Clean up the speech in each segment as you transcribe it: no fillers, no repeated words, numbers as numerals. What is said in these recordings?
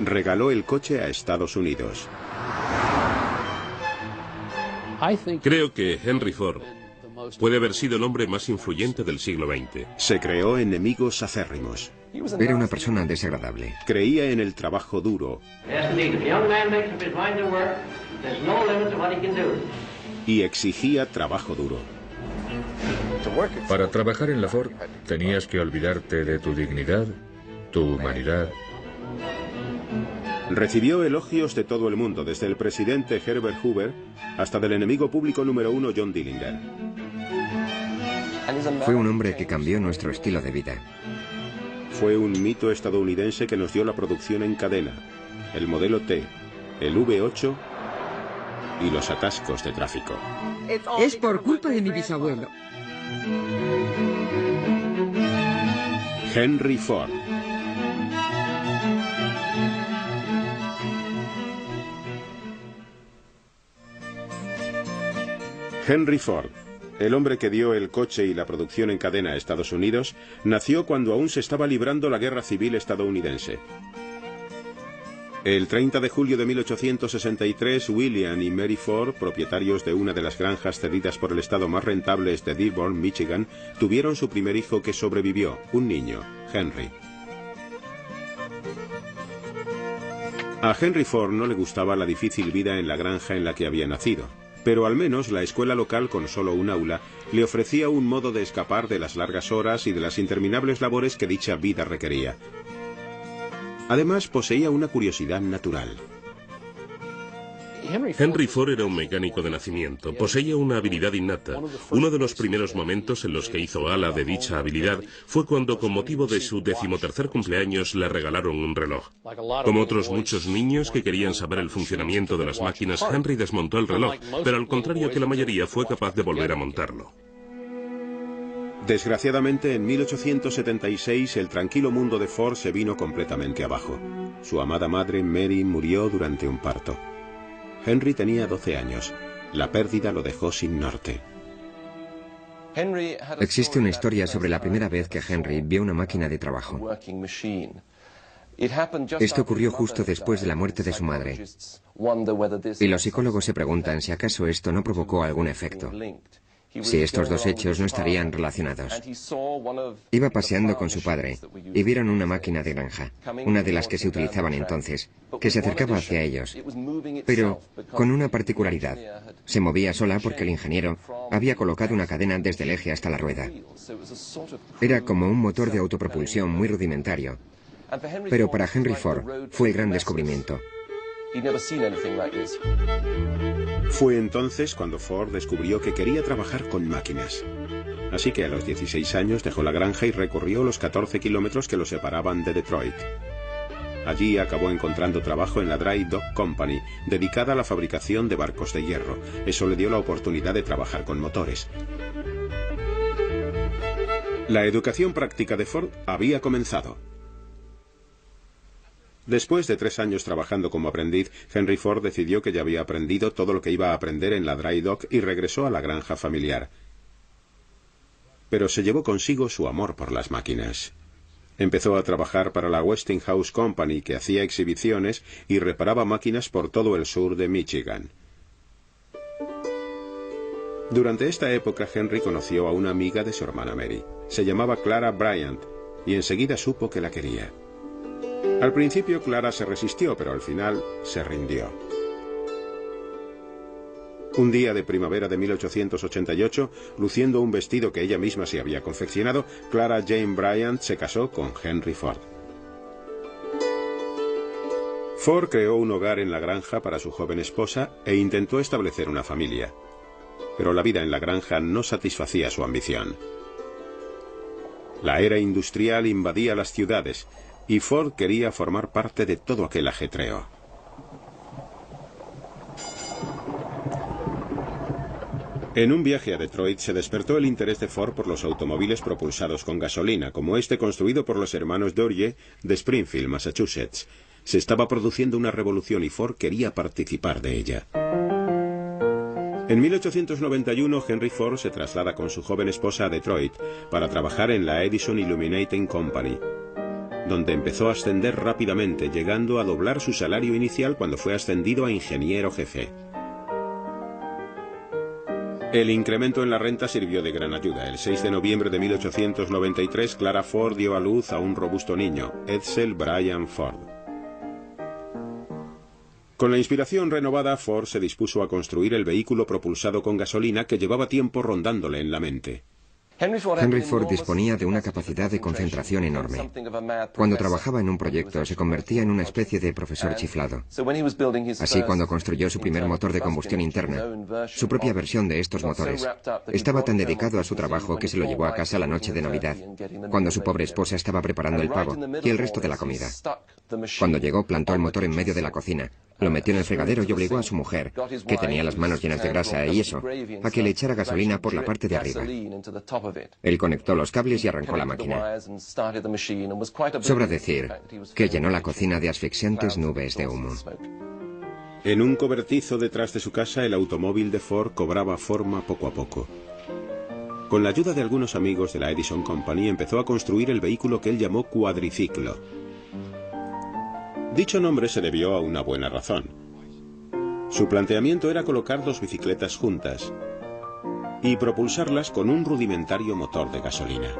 regaló el coche a Estados Unidos. Creo que Henry Ford puede haber sido el hombre más influyente del siglo XX. Se creó enemigos acérrimos. Era una persona desagradable. Creía en el trabajo duro. Y exigía trabajo duro. Para trabajar en la Ford tenías que olvidarte de tu dignidad, tu humanidad. Recibió elogios de todo el mundo, desde el presidente Herbert Hoover hasta del enemigo público número uno John Dillinger. Fue un hombre que cambió nuestro estilo de vida. Fue un mito estadounidense que nos dio la producción en cadena, el modelo T, el V8 y los atascos de tráfico. Es por culpa de mi bisabuelo. Henry Ford. Henry Ford, el hombre que dio el coche y la producción en cadena a Estados Unidos, nació cuando aún se estaba librando la Guerra Civil estadounidense. El 30 de julio de 1863, William y Mary Ford, propietarios de una de las granjas cedidas por el estado más rentables de Dearborn, Michigan, tuvieron su primer hijo que sobrevivió, un niño, Henry. A Henry Ford no le gustaba la difícil vida en la granja en la que había nacido, pero al menos la escuela local, con solo un aula, le ofrecía un modo de escapar de las largas horas y de las interminables labores que dicha vida requería. Además, poseía una curiosidad natural. Henry Ford era un mecánico de nacimiento, poseía una habilidad innata. Uno de los primeros momentos en los que hizo gala de dicha habilidad fue cuando, con motivo de su 13º cumpleaños, le regalaron un reloj. Como otros muchos niños que querían saber el funcionamiento de las máquinas, Henry desmontó el reloj, pero al contrario que la mayoría, fue capaz de volver a montarlo. Desgraciadamente, en 1876 el tranquilo mundo de Ford se vino completamente abajo. Su amada madre, Mary, murió durante un parto. Henry tenía 12 años. La pérdida lo dejó sin norte. Existe una historia sobre la primera vez que Henry vio una máquina de trabajo. Esto ocurrió justo después de la muerte de su madre. Y los psicólogos se preguntan si acaso esto no provocó algún efecto. Si estos dos hechos no estarían relacionados. Iba paseando con su padre y vieron una máquina de granja, una de las que se utilizaban entonces, que se acercaba hacia ellos, pero con una particularidad. Se movía sola porque el ingeniero había colocado una cadena desde el eje hasta la rueda. Era como un motor de autopropulsión muy rudimentario, pero para Henry Ford fue el gran descubrimiento. Fue entonces cuando Ford descubrió que quería trabajar con máquinas. Así que a los 16 años dejó la granja y recorrió los 14 kilómetros que lo separaban de Detroit. Allí acabó encontrando trabajo en la Dry Dock Company, dedicada a la fabricación de barcos de hierro. Eso le dio la oportunidad de trabajar con motores. La educación práctica de Ford había comenzado. Después de 3 años trabajando como aprendiz, Henry Ford decidió que ya había aprendido todo lo que iba a aprender en la Dry Dock y regresó a la granja familiar. Pero se llevó consigo su amor por las máquinas. Empezó a trabajar para la Westinghouse Company, que hacía exhibiciones y reparaba máquinas por todo el sur de Michigan. Durante esta época, Henry conoció a una amiga de su hermana Mary. Se llamaba Clara Bryant, y enseguida supo que la quería. Al principio Clara se resistió, pero al final se rindió. Un día de primavera de 1888, luciendo un vestido que ella misma se había confeccionado, Clara Jane Bryant se casó con Henry Ford. Ford creó un hogar en la granja para su joven esposa e intentó establecer una familia. Pero la vida en la granja no satisfacía su ambición. La era industrial invadía las ciudades, y Ford quería formar parte de todo aquel ajetreo. En un viaje a Detroit se despertó el interés de Ford por los automóviles propulsados con gasolina, como este construido por los hermanos Dodge de Springfield, Massachusetts. Se estaba produciendo una revolución y Ford quería participar de ella. En 1891, Henry Ford se traslada con su joven esposa a Detroit para trabajar en la Edison Illuminating Company. donde empezó a ascender rápidamente, llegando a doblar su salario inicial cuando fue ascendido a ingeniero jefe. El incremento en la renta sirvió de gran ayuda. El 6 de noviembre de 1893, Clara Ford dio a luz a un robusto niño, Edsel Bryan Ford. Con la inspiración renovada, Ford se dispuso a construir el vehículo propulsado con gasolina que llevaba tiempo rondándole en la mente. Henry Ford disponía de una capacidad de concentración enorme. Cuando trabajaba en un proyecto se convertía en una especie de profesor chiflado. Así, cuando construyó su primer motor de combustión interna, su propia versión de estos motores, estaba tan dedicado a su trabajo que se lo llevó a casa la noche de Navidad, cuando su pobre esposa estaba preparando el pavo y el resto de la comida. Cuando llegó, plantó el motor en medio de la cocina, lo metió en el fregadero y obligó a su mujer, que tenía las manos llenas de grasa y eso, a que le echara gasolina por la parte de arriba. Él conectó los cables y arrancó la máquina. Sobra decir que llenó la cocina de asfixiantes nubes de humo. En un cobertizo detrás de su casa, el automóvil de Ford cobraba forma poco a poco. Con la ayuda de algunos amigos de la Edison Company, empezó a construir el vehículo que él llamó cuadriciclo. Dicho nombre se debió a una buena razón. Su planteamiento era colocar dos bicicletas juntas y propulsarlas con un rudimentario motor de gasolina.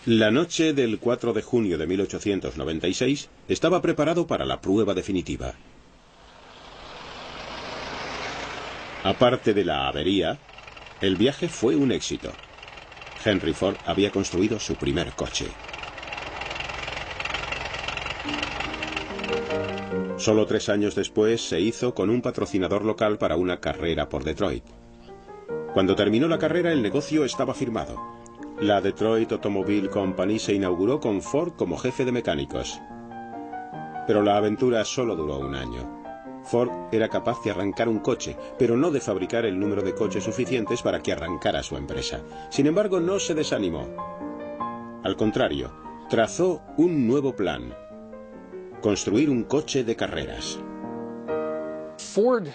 La noche del 4 de junio de 1896 estaba preparado para la prueba definitiva. Aparte de la avería, el viaje fue un éxito. Henry Ford había construido su primer coche. Solo 3 años después se hizo con un patrocinador local para una carrera por Detroit. Cuando terminó la carrera, el negocio estaba firmado. La Detroit Automobile Company se inauguró con Ford como jefe de mecánicos. Pero la aventura solo duró 1 año. Ford era capaz de arrancar un coche, pero no de fabricar el número de coches suficientes para que arrancara su empresa. Sin embargo, no se desanimó. Al contrario, trazó un nuevo plan: construir un coche de carreras. Ford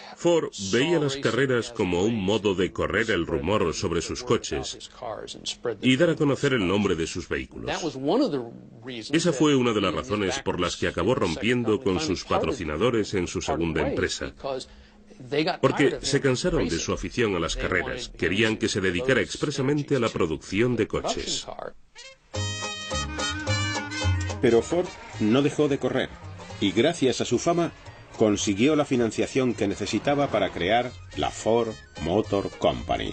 veía las carreras como un modo de correr el rumor sobre sus coches y dar a conocer el nombre de sus vehículos. Esa fue una de las razones por las que acabó rompiendo con sus patrocinadores en su segunda empresa. Porque se cansaron de su afición a las carreras, querían que se dedicara expresamente a la producción de coches. Pero Ford no dejó de correr, y gracias a su fama, consiguió la financiación que necesitaba para crear la Ford Motor Company.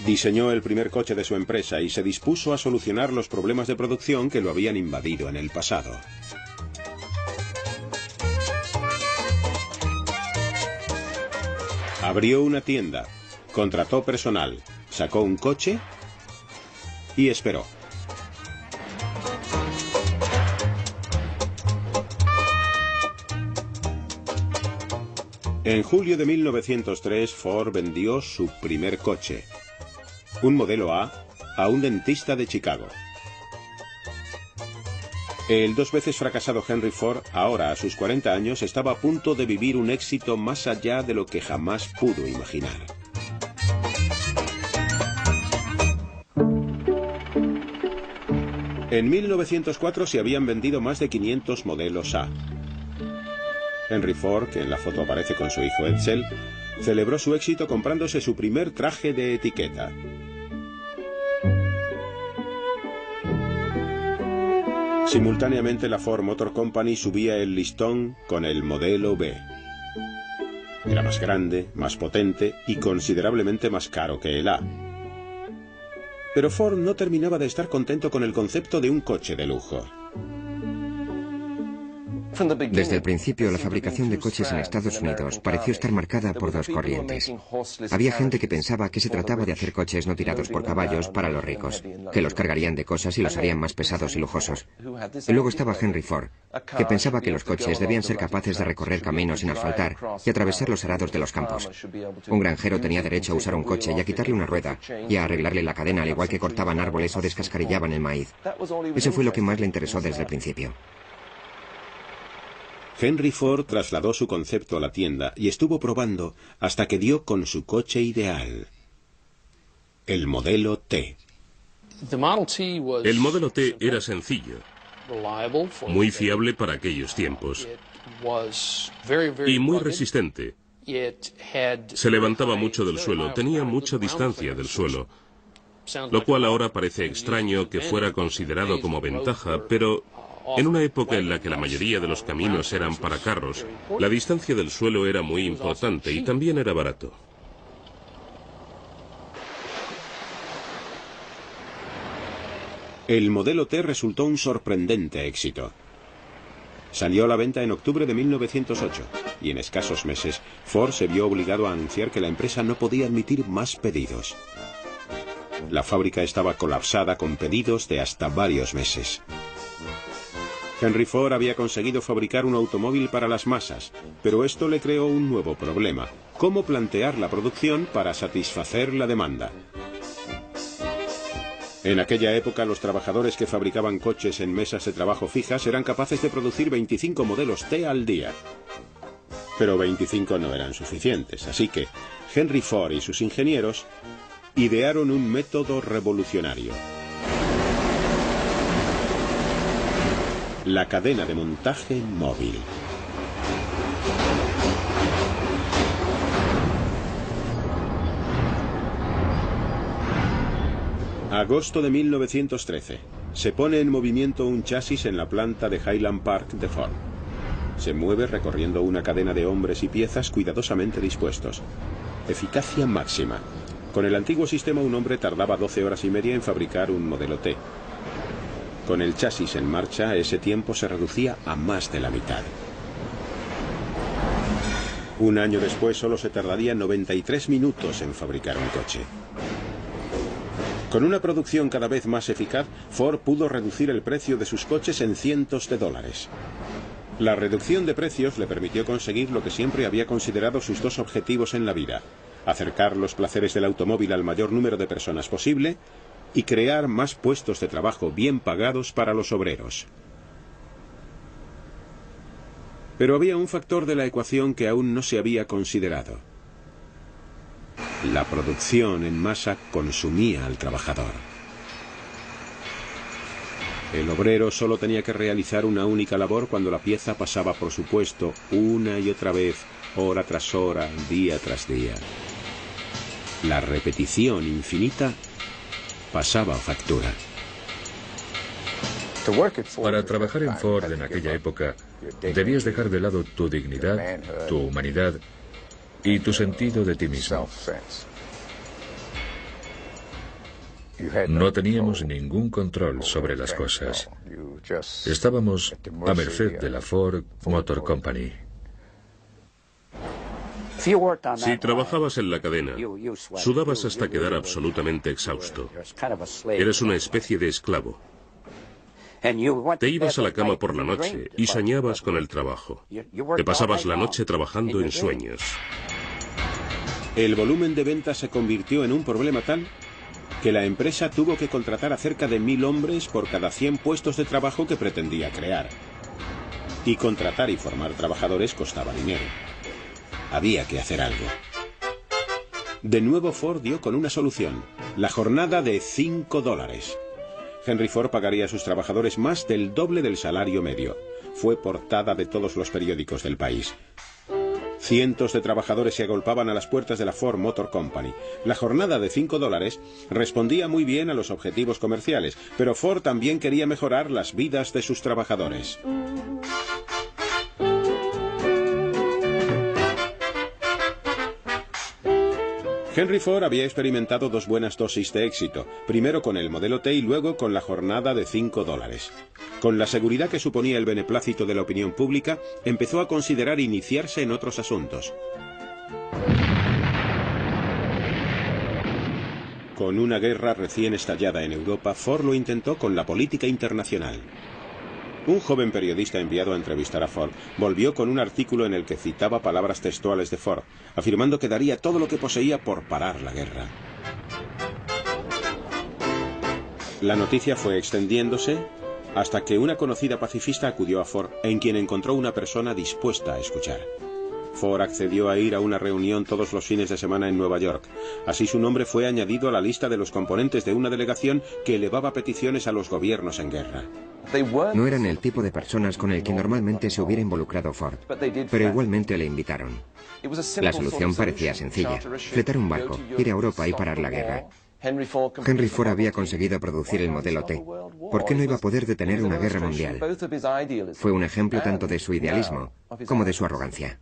Diseñó el primer coche de su empresa y se dispuso a solucionar los problemas de producción que lo habían invadido en el pasado. Abrió una tienda, contrató personal, sacó un coche y esperó. En julio de 1903, Ford vendió su primer coche, un modelo A un dentista de Chicago. El 2 veces fracasado Henry Ford, ahora a sus 40 años, estaba a punto de vivir un éxito más allá de lo que jamás pudo imaginar. En 1904 se habían vendido más de 500 modelos A. Henry Ford, que en la foto aparece con su hijo Edsel, celebró su éxito comprándose su primer traje de etiqueta. Simultáneamente, la Ford Motor Company subía el listón con el modelo B. Era más grande, más potente y considerablemente más caro que el A. Pero Ford no terminaba de estar contento con el concepto de un coche de lujo. Desde el principio, la fabricación de coches en Estados Unidos pareció estar marcada por dos corrientes. Había gente que pensaba que se trataba de hacer coches no tirados por caballos para los ricos, que los cargarían de cosas y los harían más pesados y lujosos. Y luego estaba Henry Ford, que pensaba que los coches debían ser capaces de recorrer caminos sin asfaltar y atravesar los arados de los campos. Un granjero tenía derecho a usar un coche y a quitarle una rueda y a arreglarle la cadena, al igual que cortaban árboles o descascarillaban el maíz. Eso fue lo que más le interesó desde el principio. Henry Ford trasladó su concepto a la tienda y estuvo probando hasta que dio con su coche ideal, el modelo T. El modelo T era sencillo, muy fiable para aquellos tiempos y muy resistente. Se levantaba mucho del suelo, tenía mucha distancia del suelo, lo cual ahora parece extraño que fuera considerado como ventaja, pero en una época en la que la mayoría de los caminos eran para carros, la distancia del suelo era muy importante y también era barato. El modelo T resultó un sorprendente éxito. Salió a la venta en octubre de 1908 y en escasos meses Ford se vio obligado a anunciar que la empresa no podía admitir más pedidos. La fábrica estaba colapsada con pedidos de hasta varios meses. Henry Ford había conseguido fabricar un automóvil para las masas, pero esto le creó un nuevo problema: cómo plantear la producción para satisfacer la demanda. En aquella época, los trabajadores que fabricaban coches en mesas de trabajo fijas eran capaces de producir 25 modelos T al día. Pero 25 no eran suficientes, así que Henry Ford y sus ingenieros idearon un método revolucionario: la cadena de montaje móvil. Agosto de 1913. Se pone en movimiento un chasis en la planta de Highland Park de Ford. Se mueve recorriendo una cadena de hombres y piezas cuidadosamente dispuestos. Eficacia máxima. Con el antiguo sistema, un hombre tardaba 12 horas y media en fabricar un modelo T. Con el chasis en marcha, ese tiempo se reducía a más de la mitad. Un año después, solo se tardaría 93 minutos en fabricar un coche. Con una producción cada vez más eficaz, Ford pudo reducir el precio de sus coches en cientos de dólares. La reducción de precios le permitió conseguir lo que siempre había considerado sus dos objetivos en la vida: acercar los placeres del automóvil al mayor número de personas posible y crear más puestos de trabajo bien pagados para los obreros. Pero había un factor de la ecuación que aún no se había considerado: la producción en masa consumía al trabajador. El obrero solo tenía que realizar una única labor cuando la pieza pasaba por su puesto una y otra vez, hora tras hora, día tras día. La repetición infinita pasaba factura. Para trabajar en Ford en aquella época, debías dejar de lado tu dignidad, tu humanidad y tu sentido de ti mismo. No teníamos ningún control sobre las cosas. Estábamos a merced de la Ford Motor Company. Si trabajabas en la cadena, sudabas hasta quedar absolutamente exhausto. Eres una especie de esclavo. Te ibas a la cama por la noche y soñabas con el trabajo. Te pasabas la noche trabajando en sueños. El volumen de ventas se convirtió en un problema tal que la empresa tuvo que contratar a cerca de 1000 hombres por cada 100 puestos de trabajo que pretendía crear. Y contratar y formar trabajadores costaba dinero. Había que hacer algo. De nuevo Ford dio con una solución: la jornada de $5. Henry Ford pagaría a sus trabajadores más del doble del salario medio. Fue portada de todos los periódicos del país. Cientos de trabajadores se agolpaban a las puertas de la Ford Motor Company. La jornada de $5 respondía muy bien a los objetivos comerciales, pero Ford también quería mejorar las vidas de sus trabajadores. Henry Ford había experimentado dos buenas dosis de éxito, primero con el modelo T y luego con la jornada de $5. Con la seguridad que suponía el beneplácito de la opinión pública, empezó a considerar iniciarse en otros asuntos. Con una guerra recién estallada en Europa, Ford lo intentó con la política internacional. Un joven periodista enviado a entrevistar a Ford volvió con un artículo en el que citaba palabras textuales de Ford, afirmando que daría todo lo que poseía por parar la guerra. La noticia fue extendiéndose hasta que una conocida pacifista acudió a Ford, en quien encontró una persona dispuesta a escuchar. Ford accedió a ir a una reunión todos los fines de semana en Nueva York. Así su nombre fue añadido a la lista de los componentes de una delegación que elevaba peticiones a los gobiernos en guerra. No eran el tipo de personas con el que normalmente se hubiera involucrado Ford, pero igualmente le invitaron. La solución parecía sencilla: fletar un barco, ir a Europa y parar la guerra. Henry Ford había conseguido producir el modelo T. ¿Por qué no iba a poder detener una guerra mundial? Fue un ejemplo tanto de su idealismo como de su arrogancia.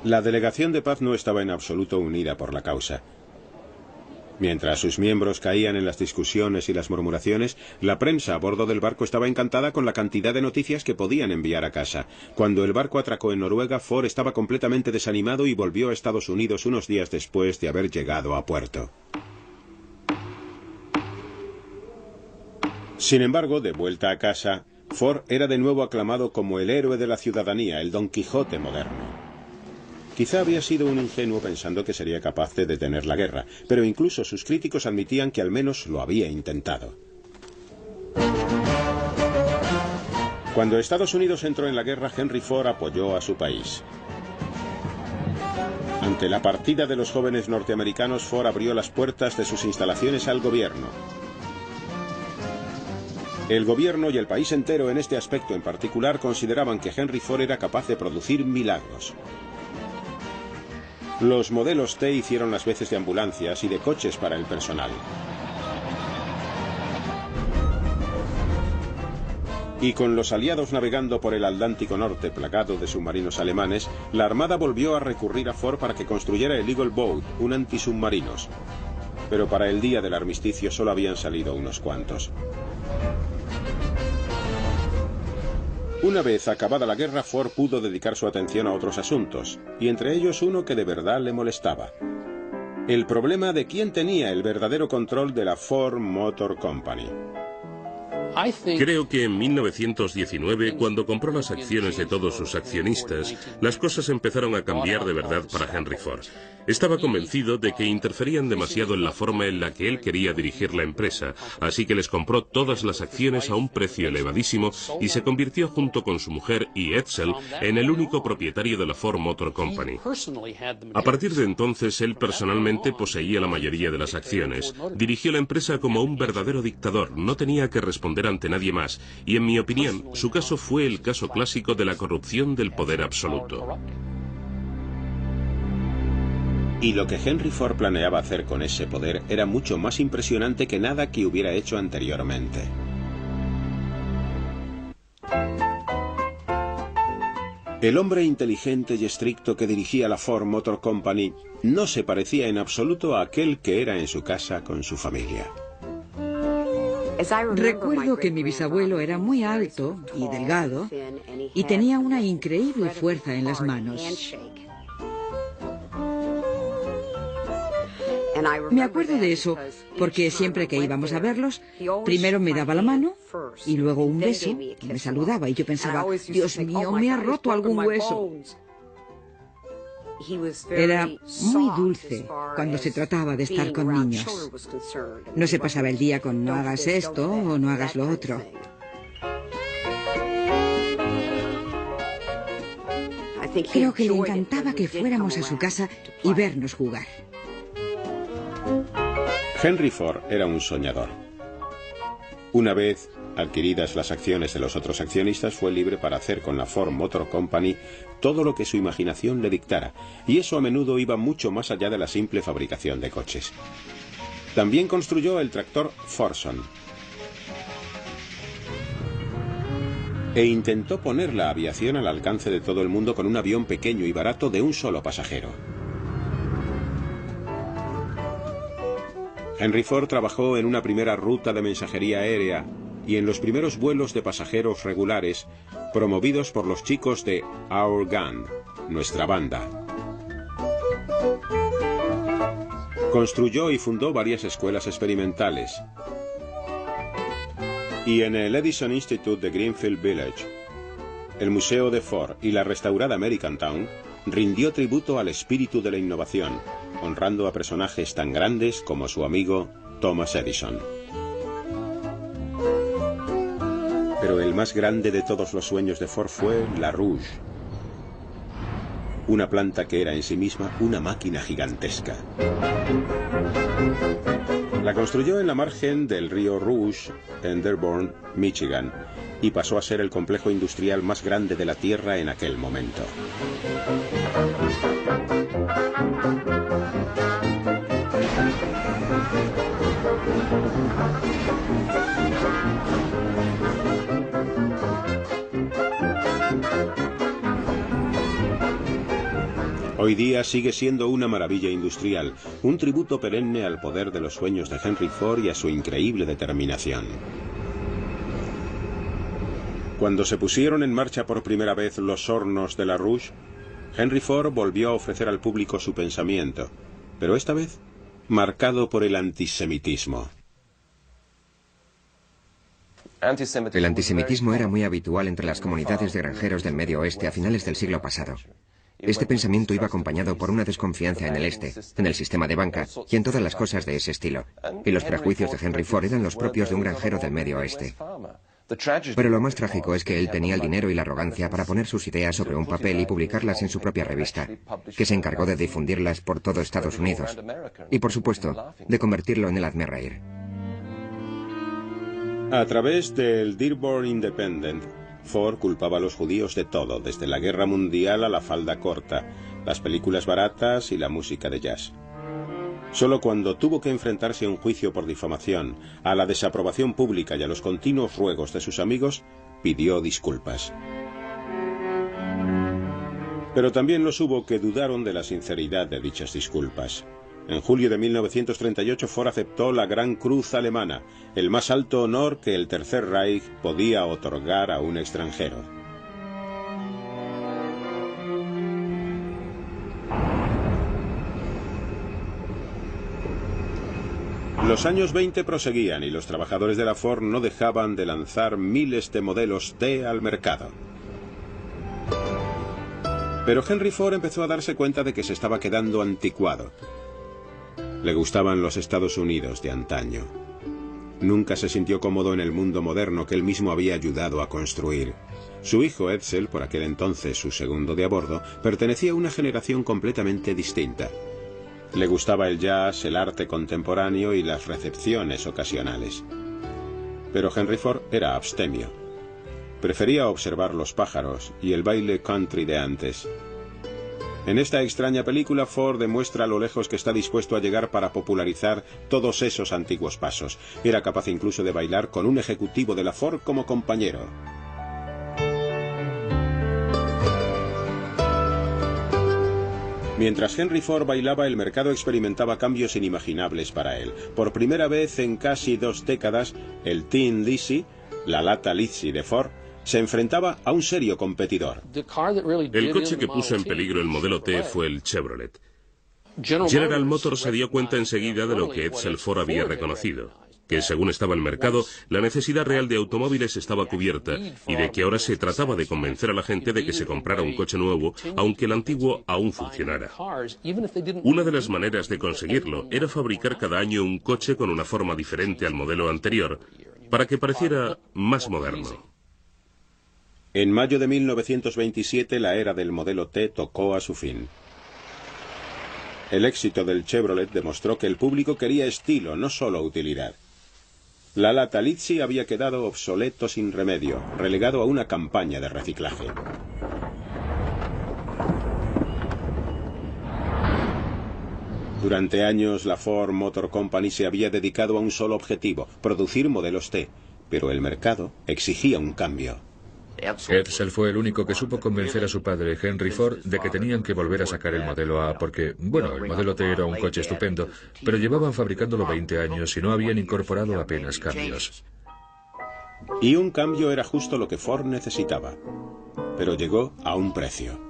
La delegación de paz no estaba en absoluto unida por la causa. Mientras sus miembros caían en las discusiones y las murmuraciones, la prensa a bordo del barco estaba encantada con la cantidad de noticias que podían enviar a casa. Cuando el barco atracó en Noruega, Ford estaba completamente desanimado y volvió a Estados Unidos unos días después de haber llegado a puerto. Sin embargo, de vuelta a casa, Ford era de nuevo aclamado como el héroe de la ciudadanía, el Don Quijote moderno. Quizá había sido un ingenuo pensando que sería capaz de detener la guerra, pero incluso sus críticos admitían que al menos lo había intentado. Cuando Estados Unidos entró en la guerra, Henry Ford apoyó a su país. Ante la partida de los jóvenes norteamericanos, Ford abrió las puertas de sus instalaciones al gobierno. El gobierno y el país entero en este aspecto en particular consideraban que Henry Ford era capaz de producir milagros. Los modelos T hicieron las veces de ambulancias y de coches para el personal. Y con los aliados navegando por el Atlántico Norte plagado de submarinos alemanes, la Armada volvió a recurrir a Ford para que construyera el Eagle Boat, un antisubmarinos. Pero para el día del armisticio solo habían salido unos cuantos. Una vez acabada la guerra, Ford pudo dedicar su atención a otros asuntos, y entre ellos uno que de verdad le molestaba: el problema de quién tenía el verdadero control de la Ford Motor Company. Creo que en 1919, cuando compró las acciones de todos sus accionistas, las cosas empezaron a cambiar de verdad para Henry Ford. Estaba convencido de que interferían demasiado en la forma en la que él quería dirigir la empresa, así que les compró todas las acciones a un precio elevadísimo y se convirtió junto con su mujer y Edsel en el único propietario de la Ford Motor Company. A partir de entonces, él personalmente poseía la mayoría de las acciones. Dirigió la empresa como un verdadero dictador, no tenía que responder ante nadie más, y en mi opinión, su caso fue el caso clásico de la corrupción del poder absoluto. Y lo que Henry Ford planeaba hacer con ese poder era mucho más impresionante que nada que hubiera hecho anteriormente. El hombre inteligente y estricto que dirigía la Ford Motor Company no se parecía en absoluto a aquel que era en su casa con su familia. Recuerdo que mi bisabuelo era muy alto y delgado y tenía una increíble fuerza en las manos. Me acuerdo de eso porque siempre que íbamos a verlos, primero me daba la mano y luego un beso, me saludaba y yo pensaba: Dios mío, me ha roto algún hueso. Era muy dulce cuando se trataba de estar con niños. No se pasaba el día con no hagas esto o no hagas lo otro. Creo que le encantaba que fuéramos a su casa y vernos jugar. Henry Ford era un soñador. Una vez adquiridas las acciones de los otros accionistas, fue libre para hacer con la Ford Motor Company todo lo que su imaginación le dictara, y eso a menudo iba mucho más allá de la simple fabricación de coches. También construyó el tractor Fordson e intentó poner la aviación al alcance de todo el mundo con un avión pequeño y barato de un solo pasajero. Henry Ford trabajó en una primera ruta de mensajería aérea y en los primeros vuelos de pasajeros regulares promovidos por los chicos de Our Gang, nuestra banda. Construyó y fundó varias escuelas experimentales. Y en el Edison Institute de Greenfield Village, el Museo de Ford y la restaurada American Town rindió tributo al espíritu de la innovación, honrando a personajes tan grandes como su amigo Thomas Edison. Pero el más grande de todos los sueños de Ford fue la Rouge. Una planta que era en sí misma una máquina gigantesca. La construyó en la margen del río Rouge, en Dearborn, Michigan, y pasó a ser el complejo industrial más grande de la Tierra en aquel momento. Hoy día sigue siendo una maravilla industrial, un tributo perenne al poder de los sueños de Henry Ford y a su increíble determinación. Cuando se pusieron en marcha por primera vez los hornos de la Rouge, Henry Ford volvió a ofrecer al público su pensamiento, pero esta vez marcado por el antisemitismo. El antisemitismo era muy habitual entre las comunidades de granjeros del Medio Oeste a finales del siglo pasado. Este pensamiento iba acompañado por una desconfianza en el este, en el sistema de banca y en todas las cosas de ese estilo. Y los prejuicios de Henry Ford eran los propios de un granjero del Medio Oeste. Pero lo más trágico es que él tenía el dinero y la arrogancia para poner sus ideas sobre un papel y publicarlas en su propia revista, que se encargó de difundirlas por todo Estados Unidos. Y por supuesto, de convertirlo en el hazmerreír. A través del Dearborn Independent, Ford culpaba a los judíos de todo, desde la guerra mundial a la falda corta, las películas baratas y la música de jazz. Solo cuando tuvo que enfrentarse a un juicio por difamación, a la desaprobación pública y a los continuos ruegos de sus amigos, pidió disculpas. Pero también los hubo que dudaron de la sinceridad de dichas disculpas. En julio de 1938 Ford aceptó la Gran Cruz Alemana, el más alto honor que el Tercer Reich podía otorgar a un extranjero. Los años 20 proseguían y los trabajadores de la Ford no dejaban de lanzar miles de modelos T al mercado. Pero Henry Ford empezó a darse cuenta de que se estaba quedando anticuado. Le gustaban los Estados Unidos de antaño. Nunca se sintió cómodo en el mundo moderno que él mismo había ayudado a construir. Su hijo Edsel, por aquel entonces su segundo de a bordo, pertenecía a una generación completamente distinta. Le gustaba el jazz, el arte contemporáneo y las recepciones ocasionales. Pero Henry Ford era abstemio. Prefería observar los pájaros y el baile country de antes. En esta extraña película, Ford demuestra lo lejos que está dispuesto a llegar para popularizar todos esos antiguos pasos. Era capaz incluso de bailar con un ejecutivo de la Ford como compañero. Mientras Henry Ford bailaba, el mercado experimentaba cambios inimaginables para él. Por primera vez en casi 2 décadas, el Tin Lizzie, la lata Lizzie de Ford, se enfrentaba a un serio competidor. El coche que puso en peligro el modelo T fue el Chevrolet. General Motors se dio cuenta enseguida de lo que Edsel Ford había reconocido, que según estaba el mercado, la necesidad real de automóviles estaba cubierta y de que ahora se trataba de convencer a la gente de que se comprara un coche nuevo, aunque el antiguo aún funcionara. Una de las maneras de conseguirlo era fabricar cada año un coche con una forma diferente al modelo anterior, para que pareciera más moderno. En mayo de 1927 la era del modelo T tocó a su fin. El éxito del Chevrolet demostró que el público quería estilo, no solo utilidad. La lata Lizzie había quedado obsoleto sin remedio, relegado a una campaña de reciclaje. Durante años la Ford Motor Company se había dedicado a un solo objetivo, producir modelos T, pero el mercado exigía un cambio. Edsel fue el único que supo convencer a su padre, Henry Ford, de que tenían que volver a sacar el modelo A porque, bueno, el modelo T era un coche estupendo, pero llevaban fabricándolo 20 años y no habían incorporado apenas cambios. Y un cambio era justo lo que Ford necesitaba, pero llegó a un precio.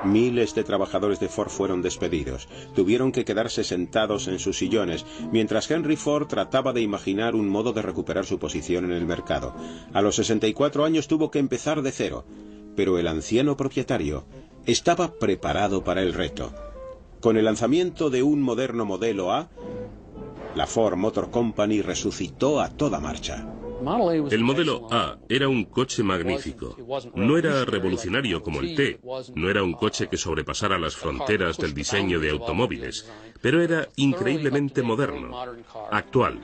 Miles de trabajadores de Ford fueron despedidos. Tuvieron que quedarse sentados en sus sillones, mientras Henry Ford trataba de imaginar un modo de recuperar su posición en el mercado. A los 64 años tuvo que empezar de cero, pero el anciano propietario estaba preparado para el reto. Con el lanzamiento de un moderno modelo A, la Ford Motor Company resucitó a toda marcha. El modelo A era un coche magnífico. No era revolucionario como el T, no era un coche que sobrepasara las fronteras del diseño de automóviles, pero era increíblemente moderno, actual.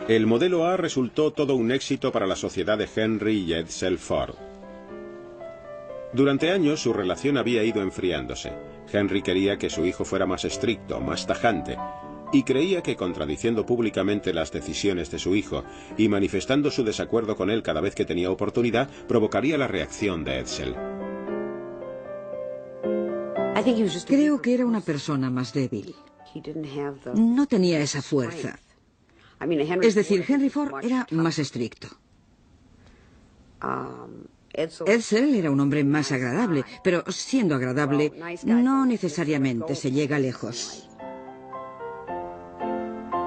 El modelo A resultó todo un éxito para la sociedad de Henry y Edsel Ford. Durante años su relación había ido enfriándose. Henry quería que su hijo fuera más estricto, más tajante, y creía que contradiciendo públicamente las decisiones de su hijo y manifestando su desacuerdo con él cada vez que tenía oportunidad, provocaría la reacción de Edsel. Creo que era una persona más débil. No tenía esa fuerza. Es decir, Henry Ford era más estricto. Edsel era un hombre más agradable, pero siendo agradable, no necesariamente se llega lejos.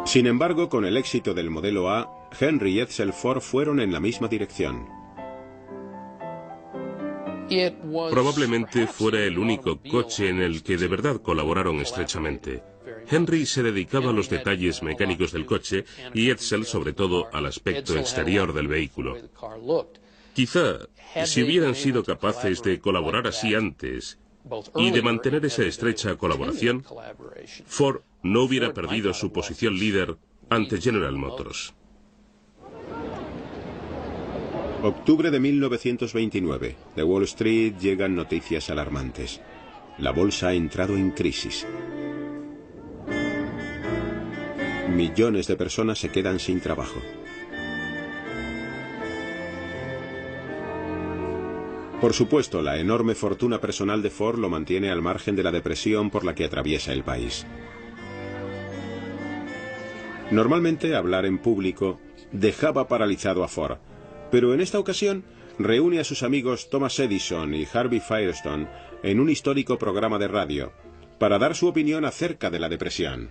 Sin embargo, con el éxito del modelo A, Henry y Edsel Ford fueron en la misma dirección. Probablemente fuera el único coche en el que de verdad colaboraron estrechamente. Henry se dedicaba a los detalles mecánicos del coche y Edsel sobre todo al aspecto exterior del vehículo. Quizá, si hubieran sido capaces de colaborar así antes y de mantener esa estrecha colaboración, Ford no hubiera perdido su posición líder ante General Motors. Octubre de 1929. De Wall Street llegan noticias alarmantes. La bolsa ha entrado en crisis. Millones de personas se quedan sin trabajo. Por supuesto, la enorme fortuna personal de Ford lo mantiene al margen de la depresión por la que atraviesa el país. Normalmente, hablar en público dejaba paralizado a Ford, pero en esta ocasión reúne a sus amigos Thomas Edison y Harvey Firestone en un histórico programa de radio para dar su opinión acerca de la depresión.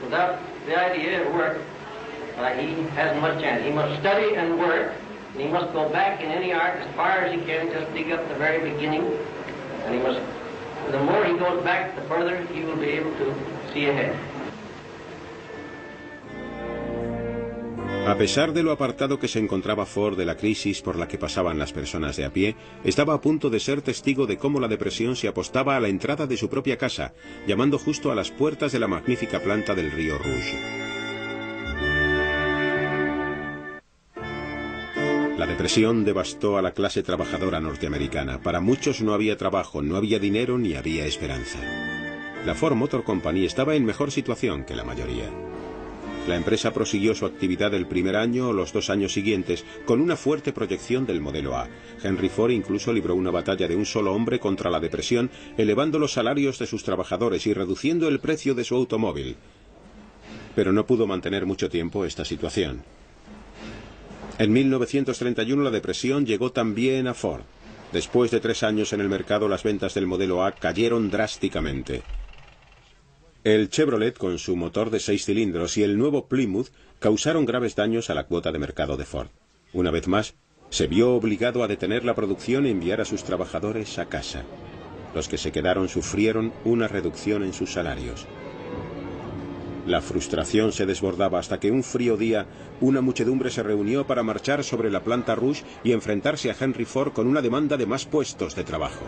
Without the idea of work, he hasn't much chance. He must study and work, and he must go back in any art as far as he can, just dig up the very beginning, and he must, the more he goes back, the further he will be able to see ahead. A pesar de lo apartado que se encontraba Ford de la crisis por la que pasaban las personas de a pie, estaba a punto de ser testigo de cómo la depresión se apostaba a la entrada de su propia casa, llamando justo a las puertas de la magnífica planta del río Rouge. La depresión devastó a la clase trabajadora norteamericana. Para muchos no había trabajo, no había dinero ni había esperanza. La Ford Motor Company estaba en mejor situación que la mayoría. La empresa prosiguió su actividad el primer año o los 2 años siguientes con una fuerte proyección del modelo A. Henry Ford incluso libró una batalla de un solo hombre contra la depresión, elevando los salarios de sus trabajadores y reduciendo el precio de su automóvil. Pero no pudo mantener mucho tiempo esta situación. En 1931 la depresión llegó también a Ford. Después de 3 años en el mercado, las ventas del modelo A cayeron drásticamente. El Chevrolet con su motor de 6 cilindros y el nuevo Plymouth causaron graves daños a la cuota de mercado de Ford. Una vez más, se vio obligado a detener la producción y enviar a sus trabajadores a casa. Los que se quedaron sufrieron una reducción en sus salarios. La frustración se desbordaba hasta que un frío día una muchedumbre se reunió para marchar sobre la planta Rouge y enfrentarse a Henry Ford con una demanda de más puestos de trabajo.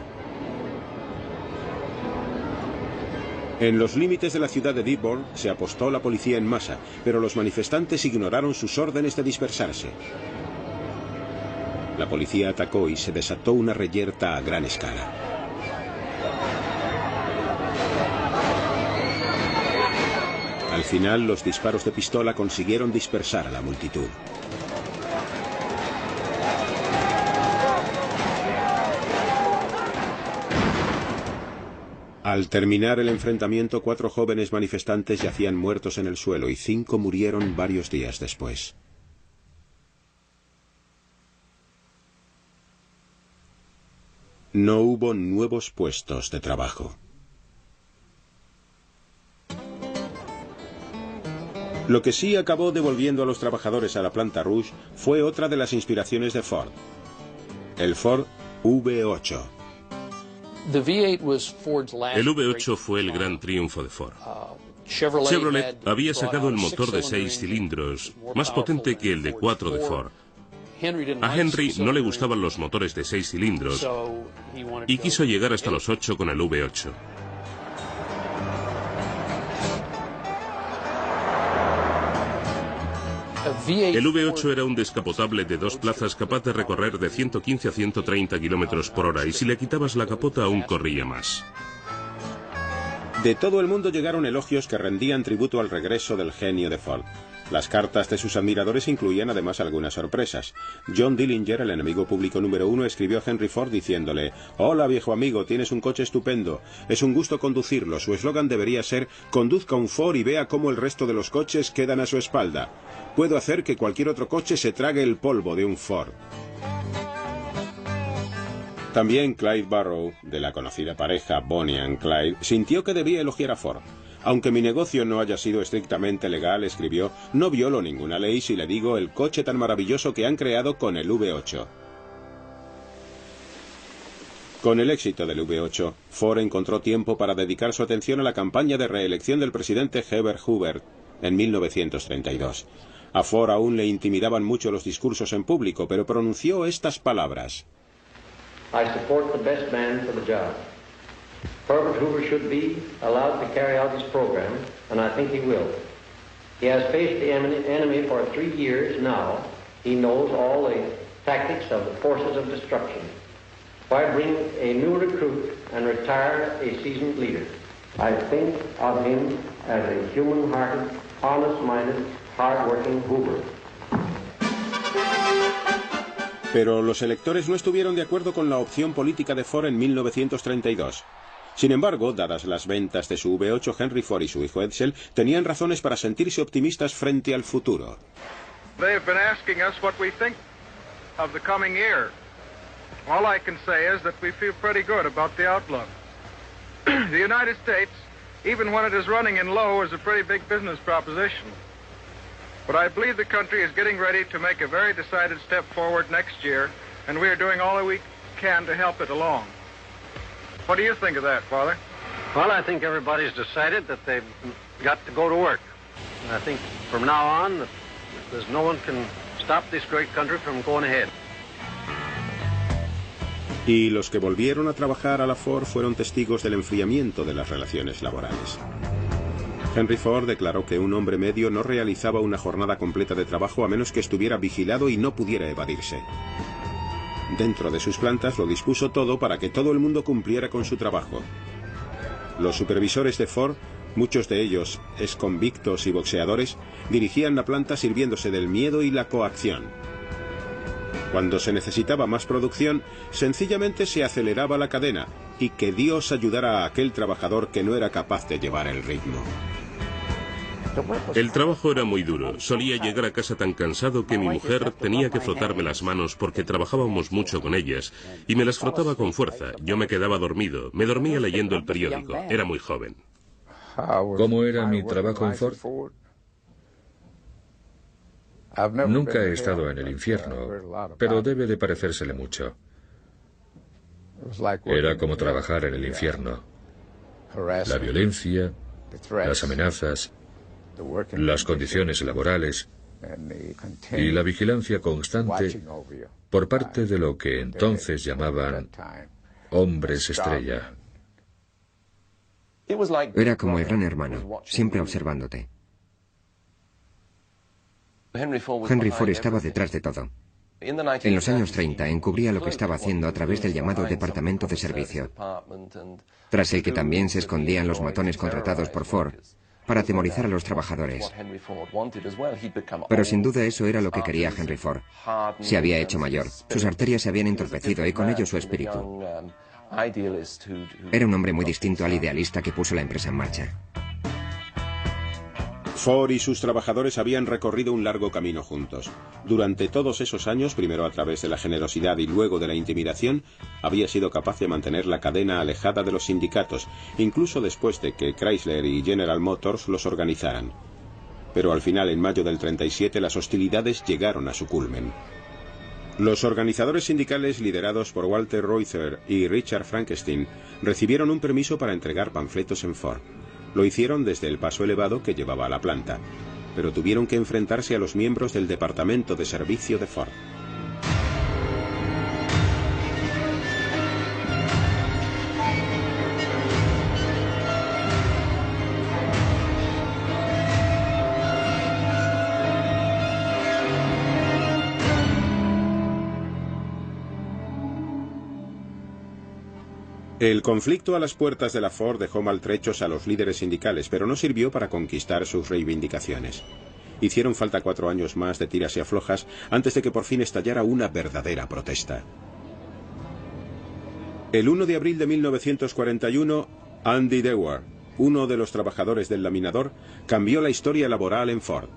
En los límites de la ciudad de Dearborn se apostó la policía en masa, pero los manifestantes ignoraron sus órdenes de dispersarse. La policía atacó y se desató una reyerta a gran escala. Al final, los disparos de pistola consiguieron dispersar a la multitud. Al terminar el enfrentamiento, 4 jóvenes manifestantes yacían muertos en el suelo y 5 murieron varios días después. No hubo nuevos puestos de trabajo. Lo que sí acabó devolviendo a los trabajadores a la planta Rouge fue otra de las inspiraciones de Ford, el Ford V8. El V8 fue el gran triunfo de Ford. Chevrolet había sacado el motor de 6 cilindros, más potente que el de 4 de Ford. A Henry no le gustaban los motores de 6 cilindros y quiso llegar hasta los 8 con el V8. El V8 era un descapotable de 2 plazas capaz de recorrer de 115 a 130 kilómetros por hora y si le quitabas la capota aún corría más. De todo el mundo llegaron elogios que rendían tributo al regreso del genio de Ford. Las cartas de sus admiradores incluían además algunas sorpresas. John Dillinger, el enemigo público número 1, escribió a Henry Ford diciéndole: «Hola viejo amigo, tienes un coche estupendo. Es un gusto conducirlo. Su eslogan debería ser: conduzca un Ford y vea cómo el resto de los coches quedan a su espalda. Puedo hacer que cualquier otro coche se trague el polvo de un Ford». También Clyde Barrow, de la conocida pareja Bonnie and Clyde, sintió que debía elogiar a Ford. «Aunque mi negocio no haya sido estrictamente legal», escribió, «no violo ninguna ley si le digo el coche tan maravilloso que han creado con el V8». Con el éxito del V8, Ford encontró tiempo para dedicar su atención a la campaña de reelección del presidente Herbert Hoover en 1932. A Ford aún le intimidaban mucho los discursos en público, pero pronunció estas palabras: I support the best man for the job. Herbert Hoover should be allowed to carry out his program, and I think he will. He has faced the enemy for 3 years now. He knows all the tactics of the forces of destruction. Why bring a new recruit and retire a seasoned leader? I think of him as a human-hearted, honest-minded, hard-working Hoover. Pero los electores no estuvieron de acuerdo con la opción política de Ford en 1932. Sin embargo, dadas las ventas de su V8, Henry Ford y su hijo Edsel tenían razones para sentirse optimistas frente al futuro. They have been asking us what we think of the coming year. All I can say is that we feel pretty good about the outlook. The United States, even when it is running in low, is a pretty big business proposition. But I believe the country is getting ready to make a very decided step forward next year, and we are doing all that we can to help it along. What do you think of that, Father? Well, I think everybody's decided that they've got to go to work. And I think from now on, that there's no one can stop this great country from going ahead. Y los que volvieron a trabajar a la Ford fueron testigos del enfriamiento de las relaciones laborales. Henry Ford declaró que un hombre medio no realizaba una jornada completa de trabajo a menos que estuviera vigilado y no pudiera evadirse. Dentro de sus plantas lo dispuso todo para que todo el mundo cumpliera con su trabajo. Los supervisores de Ford, muchos de ellos exconvictos y boxeadores, dirigían la planta sirviéndose del miedo y la coacción. Cuando se necesitaba más producción, sencillamente se aceleraba la cadena y que Dios ayudara a aquel trabajador que no era capaz de llevar el ritmo. El trabajo era muy duro. Solía llegar a casa tan cansado que mi mujer tenía que frotarme las manos porque trabajábamos mucho con ellas y me las frotaba con fuerza. Yo me quedaba dormido. Me dormía leyendo el periódico. Era muy joven. ¿Cómo era mi trabajo en Ford? Nunca he estado en el infierno, pero debe de parecérsele mucho. Era como trabajar en el infierno. La violencia, las amenazas, las condiciones laborales y la vigilancia constante por parte de lo que entonces llamaban hombres estrella. Era como el gran hermano, siempre observándote. Henry Ford estaba detrás de todo. En los años 30 encubría lo que estaba haciendo a través del llamado Departamento de Servicio, tras el que también se escondían los matones contratados por Ford para atemorizar a los trabajadores. Pero sin duda eso era lo que quería Henry Ford. Se había hecho mayor, sus arterias se habían entorpecido y con ello su espíritu. Era un hombre muy distinto al idealista que puso la empresa en marcha. Ford y sus trabajadores habían recorrido un largo camino juntos. Durante todos esos años, primero a través de la generosidad y luego de la intimidación, había sido capaz de mantener la cadena alejada de los sindicatos, incluso después de que Chrysler y General Motors los organizaran. Pero al final, en mayo del 37, las hostilidades llegaron a su culmen. Los organizadores sindicales liderados por Walter Reuther y Richard Frankenstein recibieron un permiso para entregar panfletos en Ford. Lo hicieron desde el paso elevado que llevaba a la planta, pero tuvieron que enfrentarse a los miembros del Departamento de Servicio de Ford. El conflicto a las puertas de la Ford dejó maltrechos a los líderes sindicales, pero no sirvió para conquistar sus reivindicaciones. Hicieron falta 4 años más de tiras y aflojas antes de que por fin estallara una verdadera protesta. El 1 de abril de 1941, Andy Dewar, uno de los trabajadores del laminador, cambió la historia laboral en Ford.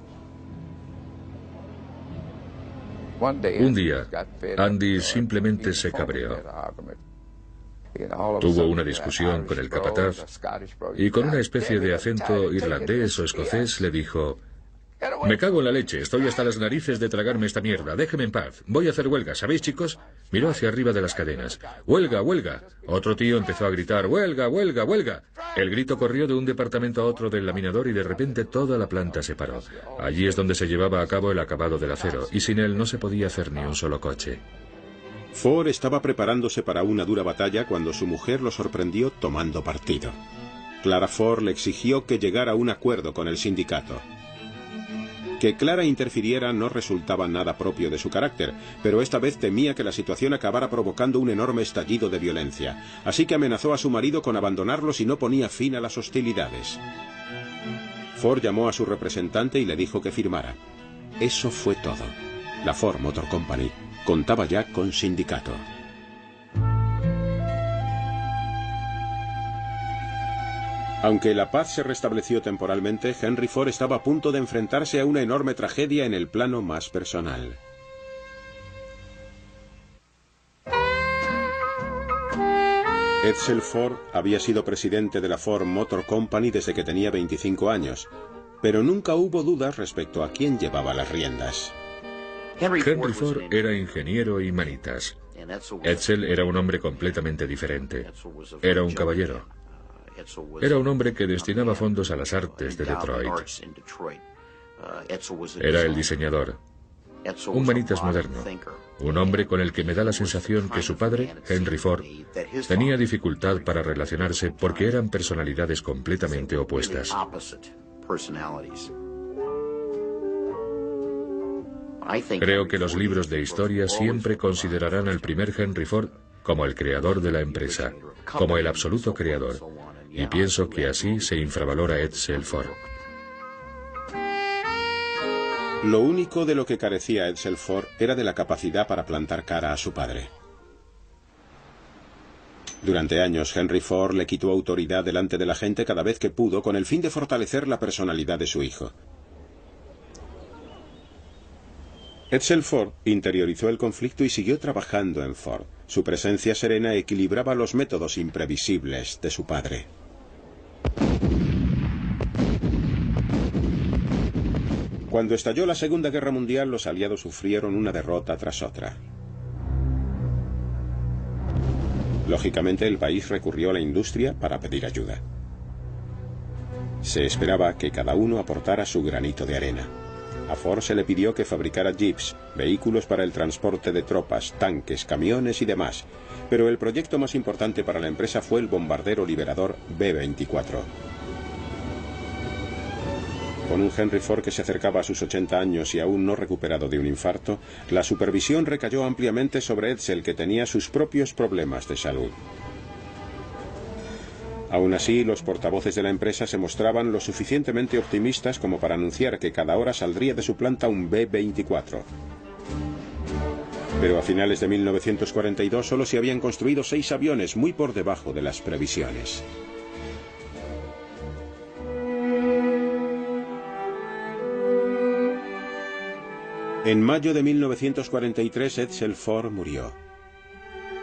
Un día, Andy simplemente se cabreó. Tuvo una discusión con el capataz y con una especie de acento irlandés o escocés le dijo: «Me cago en la leche, estoy hasta las narices de tragarme esta mierda, déjeme en paz, voy a hacer huelga, ¿sabéis, chicos?». Miró hacia arriba de las cadenas. «¡Huelga, huelga!». Otro tío empezó a gritar: «¡Huelga, huelga, huelga!». El grito corrió de un departamento a otro del laminador y de repente toda la planta se paró. Allí es donde se llevaba a cabo el acabado del acero y sin él no se podía hacer ni un solo coche. Ford estaba preparándose para una dura batalla cuando su mujer lo sorprendió tomando partido. Clara Ford le exigió que llegara a un acuerdo con el sindicato. Que Clara interfiriera no resultaba nada propio de su carácter, pero esta vez temía que la situación acabara provocando un enorme estallido de violencia, así que amenazó a su marido con abandonarlo si no ponía fin a las hostilidades. Ford llamó a su representante y le dijo que firmara. Eso fue todo. La Ford Motor Company contaba ya con sindicato. Aunque la paz se restableció temporalmente, Henry Ford estaba a punto de enfrentarse a una enorme tragedia en el plano más personal. Edsel Ford había sido presidente de la Ford Motor Company desde que tenía 25 años, pero nunca hubo dudas respecto a quién llevaba las riendas. Henry Ford era ingeniero y manitas. Edsel era un hombre completamente diferente. Era un caballero. Era un hombre que destinaba fondos a las artes de Detroit. Era el diseñador. Un manitas moderno. Un hombre con el que me da la sensación que su padre, Henry Ford, tenía dificultad para relacionarse porque eran personalidades completamente opuestas. Creo que los libros de historia siempre considerarán al primer Henry Ford como el creador de la empresa, como el absoluto creador, y pienso que así se infravalora Edsel Ford. Lo único de lo que carecía Edsel Ford era de la capacidad para plantar cara a su padre. Durante años, Henry Ford le quitó autoridad delante de la gente cada vez que pudo con el fin de fortalecer la personalidad de su hijo. Edsel Ford interiorizó el conflicto y siguió trabajando en Ford. Su presencia serena equilibraba los métodos imprevisibles de su padre. Cuando estalló la Segunda Guerra Mundial, los aliados sufrieron una derrota tras otra. Lógicamente, el país recurrió a la industria para pedir ayuda. Se esperaba que cada uno aportara su granito de arena. A Ford se le pidió que fabricara jeeps, vehículos para el transporte de tropas, tanques, camiones y demás, pero el proyecto más importante para la empresa fue el bombardero liberador B-24. Con un Henry Ford que se acercaba a sus 80 años y aún no recuperado de un infarto, la supervisión recayó ampliamente sobre Edsel, que tenía sus propios problemas de salud. Aún así, los portavoces de la empresa se mostraban lo suficientemente optimistas como para anunciar que cada hora saldría de su planta un B-24. Pero a finales de 1942 solo se habían construido 6 aviones, muy por debajo de las previsiones. En mayo de 1943, Edsel Ford murió.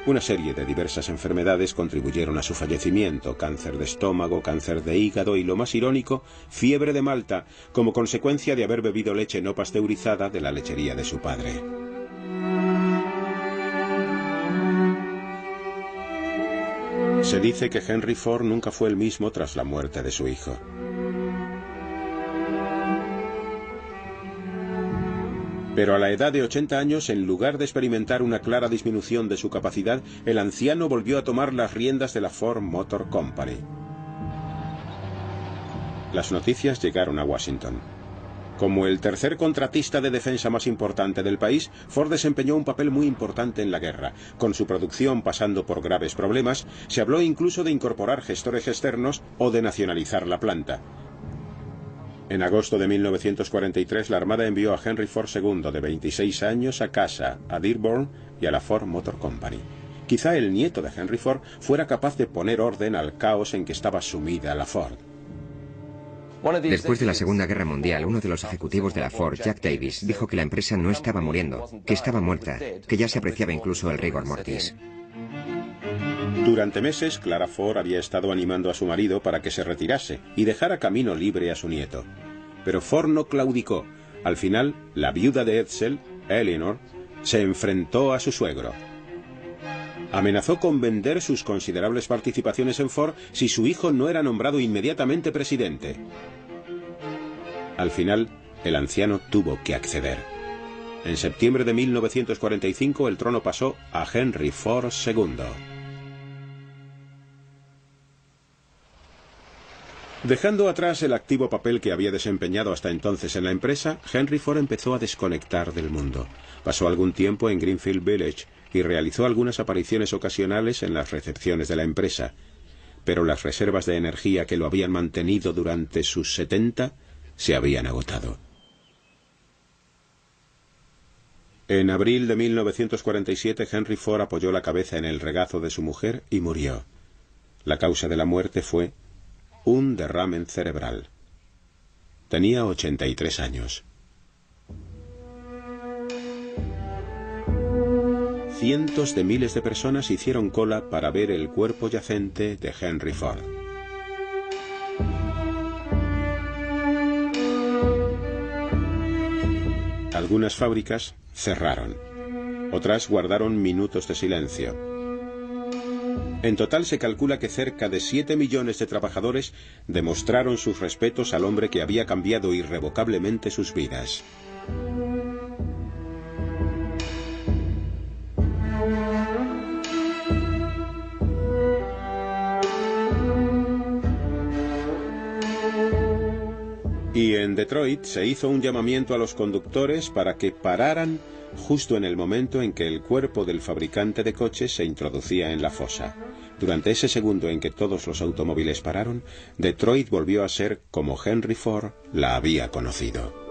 Una serie de diversas enfermedades contribuyeron a su fallecimiento: cáncer de estómago, cáncer de hígado y, lo más irónico, fiebre de Malta, como consecuencia de haber bebido leche no pasteurizada de la lechería de su padre. Se dice que Henry Ford nunca fue el mismo tras la muerte de su hijo. Pero a la edad de 80 años, en lugar de experimentar una clara disminución de su capacidad, el anciano volvió a tomar las riendas de la Ford Motor Company. Las noticias llegaron a Washington. Como el tercer contratista de defensa más importante del país, Ford desempeñó un papel muy importante en la guerra. Con su producción pasando por graves problemas, se habló incluso de incorporar gestores externos o de nacionalizar la planta. En agosto de 1943, la Armada envió a Henry Ford II, de 26 años, a casa, a Dearborn y a la Ford Motor Company. Quizá el nieto de Henry Ford fuera capaz de poner orden al caos en que estaba sumida la Ford. Después de la Segunda Guerra Mundial, uno de los ejecutivos de la Ford, Jack Davis, dijo que la empresa no estaba muriendo, que estaba muerta, que ya se apreciaba incluso el rigor mortis. Durante meses, Clara Ford había estado animando a su marido para que se retirase y dejara camino libre a su nieto. Pero Ford no claudicó. Al final, la viuda de Edsel, Eleanor, se enfrentó a su suegro. Amenazó con vender sus considerables participaciones en Ford si su hijo no era nombrado inmediatamente presidente. Al final, el anciano tuvo que acceder. En septiembre de 1945, el trono pasó a Henry Ford II. Dejando atrás el activo papel que había desempeñado hasta entonces en la empresa, Henry Ford empezó a desconectar del mundo. Pasó algún tiempo en Greenfield Village y realizó algunas apariciones ocasionales en las recepciones de la empresa. Pero las reservas de energía que lo habían mantenido durante sus 70 se habían agotado. En abril de 1947, Henry Ford apoyó la cabeza en el regazo de su mujer y murió. La causa de la muerte fue un derrame cerebral. Tenía 83 años. Cientos de miles de personas hicieron cola para ver el cuerpo yacente de Henry Ford. Algunas fábricas cerraron. Otras guardaron minutos de silencio. En total se calcula que cerca de 7 millones de trabajadores demostraron sus respetos al hombre que había cambiado irrevocablemente sus vidas. Y en Detroit se hizo un llamamiento a los conductores para que pararan justo en el momento en que el cuerpo del fabricante de coches se introducía en la fosa. Durante ese segundo en que todos los automóviles pararon, Detroit volvió a ser como Henry Ford la había conocido.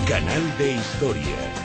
Canal de Historia.